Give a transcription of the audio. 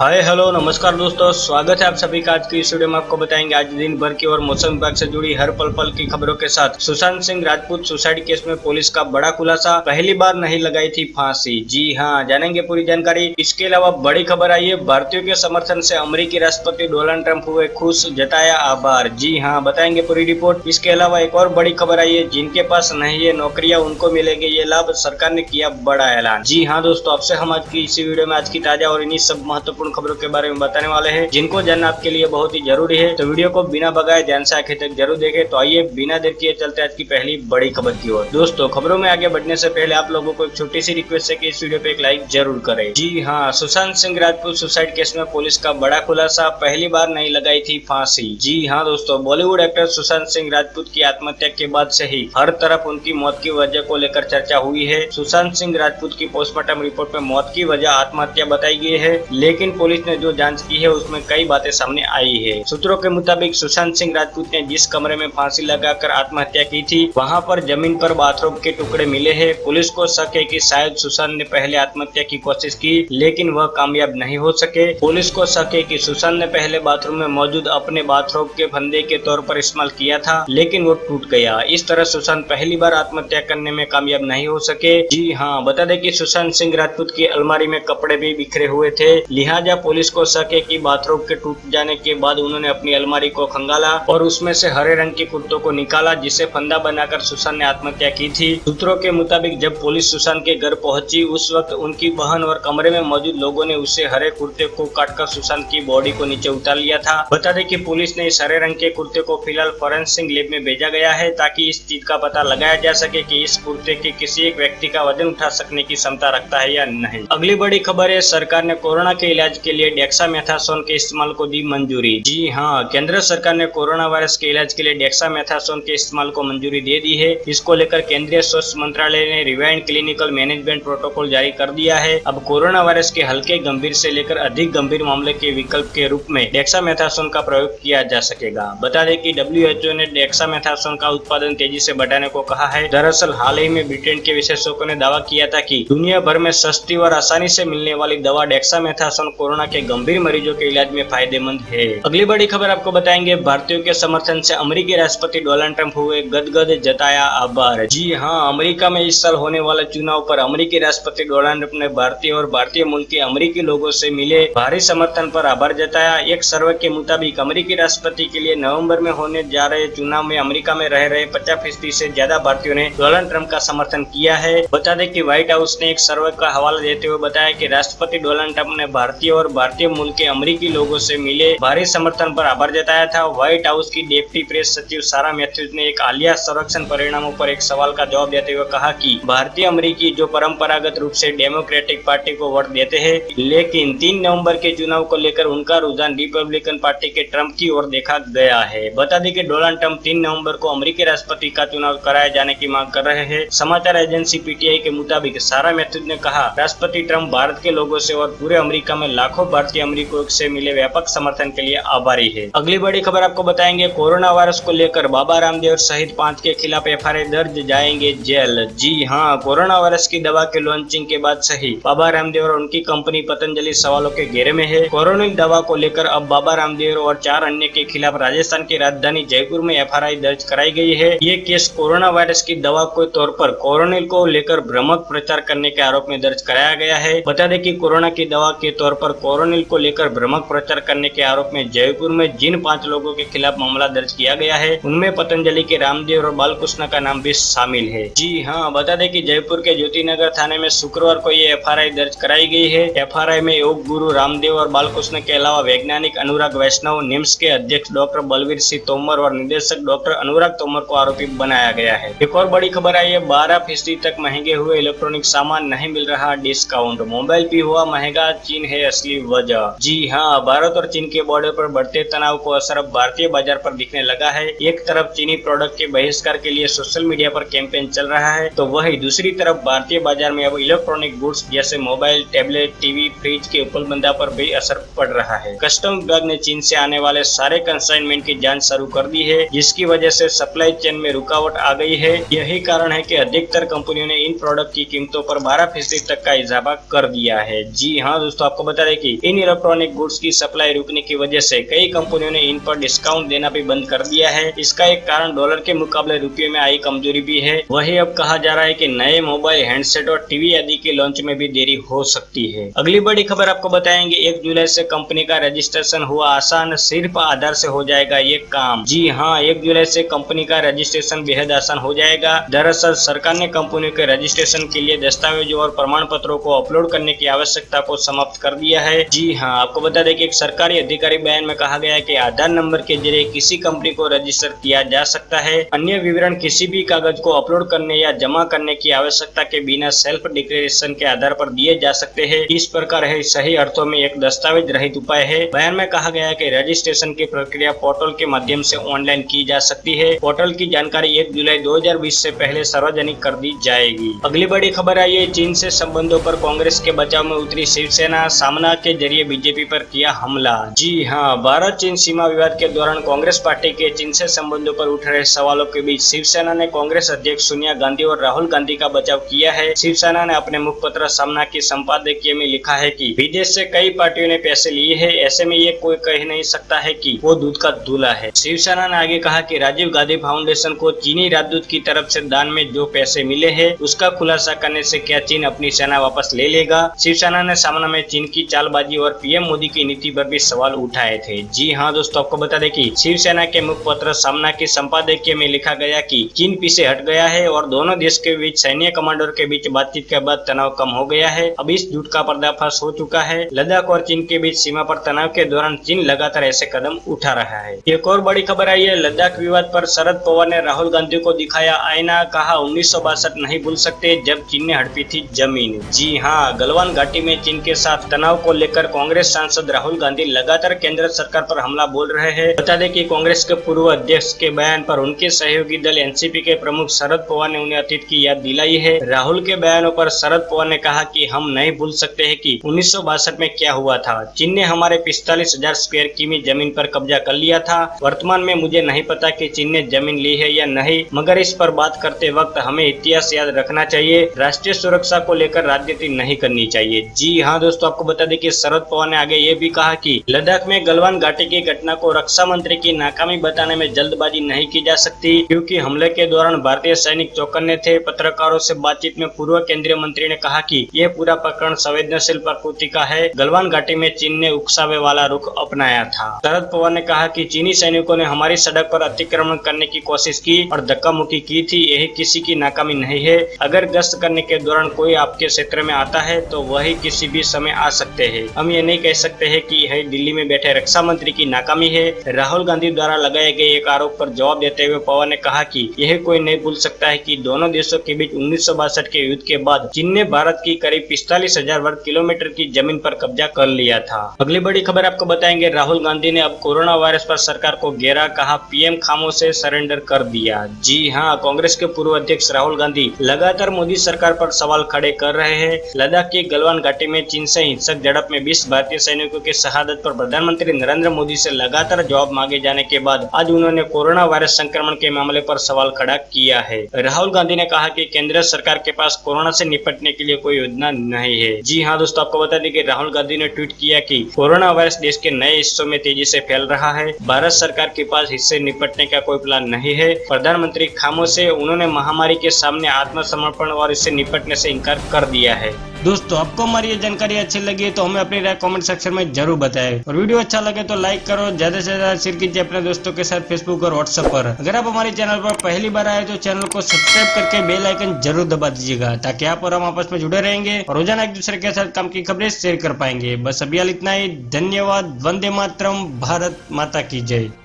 Hi hello नमस्कार दोस्तों, स्वागत है आप सभी का। आज की इस वीडियो में आपको बताएंगे आज दिन भर की और मौसम विभाग से जुड़ी हर पल की खबरों के साथ सुशांत सिंह राजपूत सुसाइड केस में पुलिस का बड़ा खुलासा, पहली बार नहीं लगाई थी फांसी। जी हां, जानेंगे पूरी जानकारी। इसके अलावा बड़ी खबर आई है, भारतीयों के समर्थन से अमेरिकी राष्ट्रपति डोनाल्ड ट्रंप हुए खुश, जताया आभार। जी हां, बताएंगे पूरी रिपोर्ट। इसके अलावा एक और बड़ी खबर आई है, जिनके पास नहीं है नौकरियां उनको मिलेंगे ये लाभ, सरकार ने किया बड़ा ऐलान। जी हाँ दोस्तों, आपसे हम आज की इसी वीडियो में आज की ताजा और इन्हीं सब महत्वपूर्ण खबरों के बारे में बताने वाले हैं, जिनको जानना आपके लिए बहुत ही जरूरी है। तो वीडियो को बिना भगाए ध्यान से आखिर तक जरूर देखें। तो आइए बिना देर किए चलते आज की पहली बड़ी खबर की ओर। दोस्तों, खबरों में आगे बढ़ने से पहले आप लोगों को एक छोटी सी रिक्वेस्ट है कि इस वीडियो पे एक लाइक जरूर करें। जी हाँ, सुशांत सिंह राजपूत सुसाइड केस में पुलिस का बड़ा खुलासा, पहली बार नहीं लगाई थी फांसी। जी हाँ दोस्तों, बॉलीवुड एक्टर सुशांत सिंह राजपूत की आत्महत्या के बाद से ही हर तरफ उनकी मौत की वजह को लेकर चर्चा हुई है। सुशांत सिंह राजपूत की पोस्टमार्टम रिपोर्ट में मौत की वजह आत्महत्या बताई गई है, लेकिन पुलिस ने जो जांच की है उसमें कई बातें सामने आई है। सूत्रों के मुताबिक सुशांत सिंह राजपूत ने जिस कमरे में फांसी लगाकर आत्महत्या की थी, वहां पर जमीन पर बाथरूम के टुकड़े मिले हैं। पुलिस को शक है कि शायद सुशांत ने पहले आत्महत्या की कोशिश की, लेकिन वह कामयाब नहीं हो सके। पुलिस को शक है कि सुशांत ने पहले बाथरूम में मौजूद अपने बाथरूम के फंदे के तौर पर इस्तेमाल किया था, लेकिन वो टूट गया। इस तरह सुशांत पहली बार आत्महत्या करने में कामयाब नहीं हो सके। जी हाँ, बता दें कि सुशांत सिंह राजपूत की अलमारी में कपड़े भी बिखरे हुए थे, लिहाजा पुलिस को शक है कि बाथरूम के टूट जाने के बाद उन्होंने अपनी अलमारी को खंगाला और उसमें से हरे रंग के कुर्तों को निकाला, जिसे फंदा बनाकर सुशांत ने आत्महत्या की थी। सूत्रों के मुताबिक जब पुलिस सुशांत के घर पहुंची, उस वक्त उनकी बहन और कमरे में मौजूद लोगों ने उससे हरे कुर्ते को काटकर सुशांत की बॉडी को नीचे उतार लिया था। बता दें कि पुलिस ने इस हरे रंग के कुर्ते को फिलहाल फॉरेंसिक लैब में भेजा गया है, ताकि इस चीज का पता लगाया जा सके कि इस कुर्ते के किसी एक व्यक्ति का वजन उठा सकने की क्षमता रखता है या नहीं। अगली बड़ी खबर है, सरकार ने कोरोना के इलाज के लिए डेक्सामेथासोन के इस्तेमाल को दी मंजूरी। जी हाँ, केंद्र सरकार ने कोरोना वायरस के इलाज के लिए डेक्सामेथासोन के इस्तेमाल को मंजूरी दे दी है। इसको लेकर केंद्रीय स्वास्थ्य मंत्रालय ने रिवाइंड क्लिनिकल मैनेजमेंट प्रोटोकॉल जारी कर दिया है। अब कोरोना वायरस के हल्के गंभीर से लेकर अधिक गंभीर मामले के विकल्प के रूप में डेक्सामेथासोन का प्रयोग किया जा सकेगा। बता दें कि WHO ने डेक्सामेथासोन का उत्पादन तेजी से बढ़ाने को कहा है। दरअसल हाल ही में ब्रिटेन के विशेषज्ञों ने दावा किया था कि दुनिया भर में सस्ती और आसानी से मिलने वाली दवा डेक्सामेथासोन कोरोना के गंभीर मरीजों के इलाज में फायदेमंद है। अगली बड़ी खबर आपको बताएंगे, भारतीयों के समर्थन से अमेरिकी राष्ट्रपति डोनाल्ड ट्रंप हुए गदगद, जताया आभार। जी हाँ, अमेरिका में इस साल होने वाले चुनाव पर अमेरिकी राष्ट्रपति डोनाल्ड ट्रंप ने भारतीय और भारतीय मूल के अमेरिकी लोगों से मिले भारी समर्थन पर आभार जताया। एक सर्वे के मुताबिक अमेरिकी राष्ट्रपति के लिए नवंबर में होने जा रहे चुनाव में अमेरिका में रह रहे 50% से ज्यादा भारतीयों ने डोनाल्ड ट्रंप का समर्थन किया है। बता दें कि व्हाइट हाउस ने एक सर्वे का हवाला देते हुए बताया कि राष्ट्रपति डोनाल्ड ट्रंप ने भारतीय और भारतीय मूल के अमेरिकी लोगों से मिले भारी समर्थन पर आभार जताया था। व्हाइट हाउस की डेप्टी प्रेस सचिव सारा मैथ्यूज ने एक हालिया सर्वेक्षण परिणामों पर एक सवाल का जवाब देते हुए कहा कि भारतीय अमेरिकी जो परंपरागत रूप से डेमोक्रेटिक पार्टी को वोट देते हैं, लेकिन 3 नवंबर के चुनाव को लेकर उनका रुझान रिपब्लिकन पार्टी के ट्रंप की ओर देखा गया है। बता दें कि डोनाल्ड ट्रंप 3 नवंबर को अमेरिकी राष्ट्रपति का चुनाव कराए जाने की मांग कर रहे हैं। समाचार एजेंसी PTI के मुताबिक सारा मैथ्यूज ने कहा, राष्ट्रपति ट्रंप भारत के लोगों से और पूरे अमेरिका में लाखों भारतीय अमेरिकियों से मिले व्यापक समर्थन के लिए आभारी है। अगली बड़ी खबर आपको बताएंगे, कोरोना वायरस को लेकर बाबा रामदेव सहित 5 के खिलाफ FIR दर्ज, जाएंगे जेल। जी हाँ, कोरोना वायरस की दवा के लॉन्चिंग के बाद से ही बाबा रामदेव और उनकी कंपनी पतंजलि सवालों के घेरे में है। कोरोना दवा को लेकर अब बाबा रामदेव और 4 अन्य के खिलाफ राजस्थान की राजधानी जयपुर में FIR दर्ज कराई गई है। ये केस कोरोना वायरस की दवा के तौर पर कोरोनिल को लेकर भ्रामक प्रचार करने के आरोप में दर्ज कराया गया है। बता दें कि कोरोना की दवा के तौर पर कोरोनिल को लेकर भ्रामक प्रचार करने के आरोप में जयपुर में जिन 5 लोगों के खिलाफ मामला दर्ज किया गया है, उनमें पतंजलि के रामदेव और बालकृष्ण का नाम भी शामिल है। जी हाँ, बता दें कि जयपुर के ज्योतिनगर थाने में शुक्रवार को ये FIR दर्ज कराई गई है। FIR में योग गुरु रामदेव और बालकृष्ण के अलावा वैज्ञानिक अनुराग वैष्णव, निम्स के अध्यक्ष डॉक्टर बलवीर सिंह तोमर और निदेशक डॉक्टर अनुराग तोमर को आरोपी बनाया गया है। एक और बड़ी खबर आई है, 12% तक महंगे हुए इलेक्ट्रॉनिक सामान नहीं मिल रहा डिस्काउंट, मोबाइल भी हुआ महंगा, चीन है असली वजह। जी हाँ, भारत और चीन के बॉर्डर पर बढ़ते तनाव को असर अब भारतीय बाजार पर दिखने लगा है। एक तरफ चीनी प्रोडक्ट के बहिष्कार के लिए सोशल मीडिया पर कैंपेन चल रहा है, तो वही दूसरी तरफ भारतीय बाजार में अब इलेक्ट्रॉनिक गुड्स जैसे मोबाइल, टैबलेट, टीवी, फ्रिज के उपलब्धता पर भी असर पड़ रहा है। कस्टम विभाग ने चीन से आने वाले सारे कंसाइनमेंट की जांच शुरू कर दी है, जिसकी वजह से सप्लाई चेन में रुकावट आ गई है। यही कारण है कि अधिकतर कंपनियों ने इन प्रोडक्ट की कीमतों पर 12% तक का इजाफा कर दिया है। जी हाँ दोस्तों, आपको बता दें दें कि इन इलेक्ट्रॉनिक गुड्स की सप्लाई रुकने की वजह से कई कंपनियों ने इन पर डिस्काउंट देना भी बंद कर दिया है। इसका एक कारण डॉलर के मुकाबले रुपये में आई कमजोरी भी है। वही अब कहा जा रहा है कि नए मोबाइल, हैंडसेट और टीवी आदि के लॉन्च में भी देरी हो सकती है। अगली बड़ी खबर आपको बताएंगे, 1 जुलाई से कंपनी का रजिस्ट्रेशन हुआ आसान, सिर्फ आधार से हो जाएगा ये काम। जी हाँ, 1 जुलाई से कंपनी का रजिस्ट्रेशन बेहद आसान हो जाएगा। दरअसल सरकार ने कंपनियों के रजिस्ट्रेशन के लिए दस्तावेजों और प्रमाण पत्रों को अपलोड करने की आवश्यकता को समाप्त कर दिया है। जी हाँ, आपको बता दें कि एक सरकारी अधिकारी बयान में कहा गया है कि आधार नंबर के जरिए किसी कंपनी को रजिस्टर किया जा सकता है। अन्य विवरण किसी भी कागज को अपलोड करने या जमा करने की आवश्यकता के बिना सेल्फ डिक्लेरेशन के आधार पर दिए जा सकते हैं। इस प्रकार है सही अर्थों में एक दस्तावेज रहित उपाय है। बयान में कहा गया है कि रजिस्ट्रेशन की प्रक्रिया पोर्टल के माध्यम से ऑनलाइन की जा सकती है। पोर्टल की जानकारी 1 जुलाई 2020 से पहले सार्वजनिक कर दी जाएगी। अगली बड़ी खबर आई है, चीन से संबंधों पर कांग्रेस के बचाव में उतरी शिवसेना, सामना के जरिए बीजेपी पर किया हमला। जी हाँ, भारत चीन सीमा विवाद के दौरान कांग्रेस पार्टी के चीन से संबंधों पर उठ रहे सवालों के बीच शिवसेना ने कांग्रेस अध्यक्ष सोनिया गांधी और राहुल गांधी का बचाव किया है। शिवसेना ने अपने मुखपत्र सामना की संपादकीय में लिखा है कि विदेश से कई पार्टियों ने पैसे लिए हैं, ऐसे में ये कोई कह नहीं सकता है कि वो दूध का दूल्हा है। शिवसेना ने आगे कहा कि राजीव गांधी फाउंडेशन को चीनी राजदूत की तरफ से दान में जो पैसे मिले हैं उसका खुलासा करने से क्या चीन अपनी सेना वापस ले लेगा। शिवसेना ने सामना में चीन की चालबाजी और पीएम मोदी की नीति पर भी सवाल उठाए थे। जी हाँ दोस्तों, आपको बता दें कि शिवसेना के मुखपत्र सामना की संपादकीय में लिखा गया कि चीन पीछे हट गया है और दोनों देश के बीच सैन्य कमांडर के बीच बातचीत के बाद तनाव कम हो गया है। अब इस झूठ का पर्दाफाश हो चुका है। लद्दाख और चीन के बीच सीमा पर तनाव के दौरान चीन लगातार ऐसे कदम उठा रहा है। एक और बड़ी खबर आई है, लद्दाख विवाद पर शरद पवार ने राहुल गांधी को दिखाया आईना, कहा 1962 नहीं भूल सकते जब चीन ने हड़पी थी जमीन। जी हाँ, गलवान घाटी में चीन के साथ तनाव को लेकर कांग्रेस सांसद राहुल गांधी लगातार केंद्र सरकार पर हमला बोल रहे हैं। बता दें कि कांग्रेस के पूर्व अध्यक्ष के बयान पर उनके सहयोगी दल एनसीपी के प्रमुख शरद पवार ने उन्हें अतीत की याद दिलाई है। राहुल के बयानों पर शरद पवार ने कहा कि हम नहीं भूल सकते हैं कि 1962 में क्या हुआ था। चीन ने हमारे 45,000 स्क्वायर किमी जमीन पर कब्जा कर लिया था। वर्तमान में मुझे नहीं पता कि चीन ने जमीन ली है या नहीं, मगर इस पर बात करते वक्त हमें इतिहास याद रखना चाहिए। राष्ट्रीय सुरक्षा को लेकर राजनीति नहीं करनी चाहिए। जी हाँ दोस्तों, आपको बता दें कि शरद पवार ने आगे ये भी कहा कि लद्दाख में गलवान घाटी की घटना को रक्षा मंत्री की नाकामी बताने में जल्दबाजी नहीं की जा सकती, क्योंकि हमले के दौरान भारतीय सैनिक चौकन्ने थे। पत्रकारों से बातचीत में पूर्व केंद्रीय मंत्री ने कहा कि यह पूरा प्रकरण संवेदनशील प्रकृति का है। गलवान घाटी में चीन ने उकसावे वाला रुख अपनाया था। शरद पवार ने कहा कि चीनी सैनिकों ने हमारी सड़क पर अतिक्रमण करने की कोशिश की और धक्का मुक्की की थी, यही किसी की नाकामी नहीं है। अगर गश्त करने के दौरान कोई आपके क्षेत्र में आता है तो वही किसी भी समय आ सकते हैं। हम ये नहीं कह सकते हैं कि यह दिल्ली में बैठे रक्षा मंत्री की नाकामी है। राहुल गांधी द्वारा लगाए गए एक आरोप पर जवाब देते हुए पवार ने कहा कि यह कोई नहीं भूल सकता है कि दोनों देशों के बीच 1962 के युद्ध के बाद चीन ने भारत की करीब 45,000 वर्ग किलोमीटर की जमीन पर कब्जा कर लिया था। अगली बड़ी खबर आपको बताएंगे, राहुल गांधी ने अब कोरोना वायरस पर सरकार को घेरा, कहा पीएम खामोश से सरेंडर कर दिया। जी हाँ, कांग्रेस के पूर्व अध्यक्ष राहुल गांधी लगातार मोदी सरकार पर सवाल खड़े कर रहे हैं। लद्दाख की गलवान घाटी में चीन से हिंसक झड़प में 20 भारतीय सैनिकों की शहादत पर प्रधानमंत्री नरेंद्र मोदी से लगातार जवाब मांगे जाने के बाद आज उन्होंने कोरोना वायरस संक्रमण के मामले पर सवाल खड़ा किया है। राहुल गांधी ने कहा कि केंद्र सरकार के पास कोरोना से निपटने के लिए कोई योजना नहीं है। जी हाँ दोस्तों, आपको बता दें कि राहुल गांधी ने ट्वीट किया कि कोरोना वायरस देश के नए हिस्सों में तेजी से फैल रहा है। भारत सरकार के पास इससे निपटने का कोई प्लान नहीं है। प्रधानमंत्री खामोश है। उन्होंने महामारी के सामने आत्मसमर्पण और इससे निपटने से इनकार कर दिया है। दोस्तों, आपको हमारी ये जानकारी अच्छी लगी तो हमें अपनी राय कमेंट सेक्शन में जरूर बताएं और वीडियो अच्छा लगे तो लाइक करो, ज्यादा से ज्यादा शेयर कीजिए अपने दोस्तों के साथ फेसबुक और व्हाट्सएप पर। अगर आप हमारे चैनल पर पहली बार आए तो चैनल को सब्सक्राइब करके बेल आइकन जरूर दबा दीजिएगा, ताकि आप और हम आपस में जुड़े रहेंगे और रोजाना एक दूसरे के साथ काम की खबरें शेयर कर पाएंगे। बस अभी इतना ही। धन्यवाद। वंदे मातरम। भारत माता की जय।